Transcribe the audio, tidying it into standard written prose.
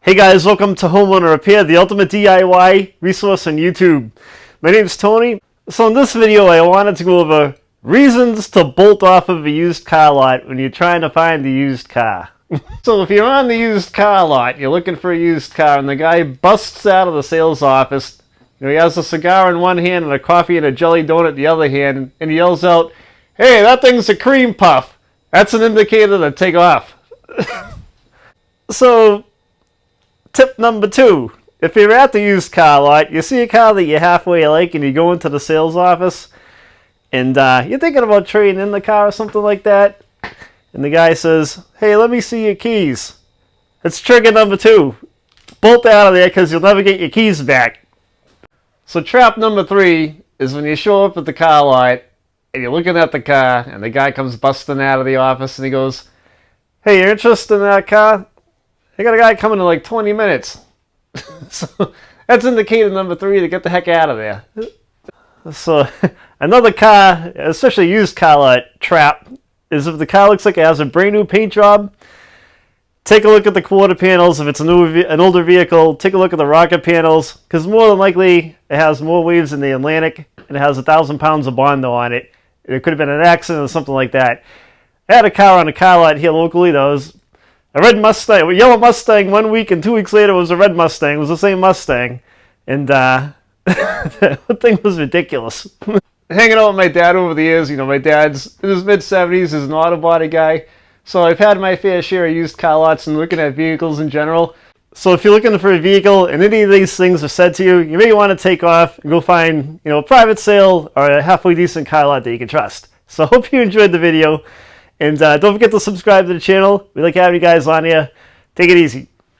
Hey guys, welcome to Homeowner Repair, the ultimate DIY resource on YouTube. My name is Tony. So in this video I wanted to go over reasons to bolt off of a used car lot when you're trying to find the used car. So if you're on the used car lot, you're looking for a used car, and the guy busts out of the sales office. He has a cigar in one hand and a coffee and a jelly donut in the other hand, and he yells out, "Hey, that thing's a cream puff." That's an indicator to take off. So tip number 2, if you're at the used car lot, you see a car that you halfway like, and you go into the sales office, and you're thinking about trading in the car or something like that, and the guy says, "Hey, let me see your keys." It's trigger number 2. Bolt out of there, because you'll never get your keys back. So trap number 3 is when you show up at the car lot, and you're looking at the car, and the guy comes busting out of the office, and he goes, "Hey, you're interested in that car? I got a guy coming in like 20 minutes. So that's indicator number 3 to get the heck out of there. So another car, especially used car lot trap, is if the car looks like it has a brand new paint job, take a look at the quarter panels. If it's an older vehicle, take a look at the rocker panels, because more than likely it has more waves than the Atlantic, and it has 1,000 pounds of Bondo on it. It could have been an accident or something like that. I had a car on a car lot here locally that was a red Mustang, a yellow Mustang 1 week, and 2 weeks later it was a red Mustang. It was the same Mustang. And that thing was ridiculous. Hanging out with my dad over the years, my dad's in his mid-70s, is an auto body guy. So I've had my fair share of used car lots and looking at vehicles in general. So if you're looking for a vehicle and any of these things are said to you, you may want to take off and go find, a private sale or a halfway decent car lot that you can trust. So I hope you enjoyed the video. And don't forget to subscribe to the channel. We like having you guys on here. Take it easy.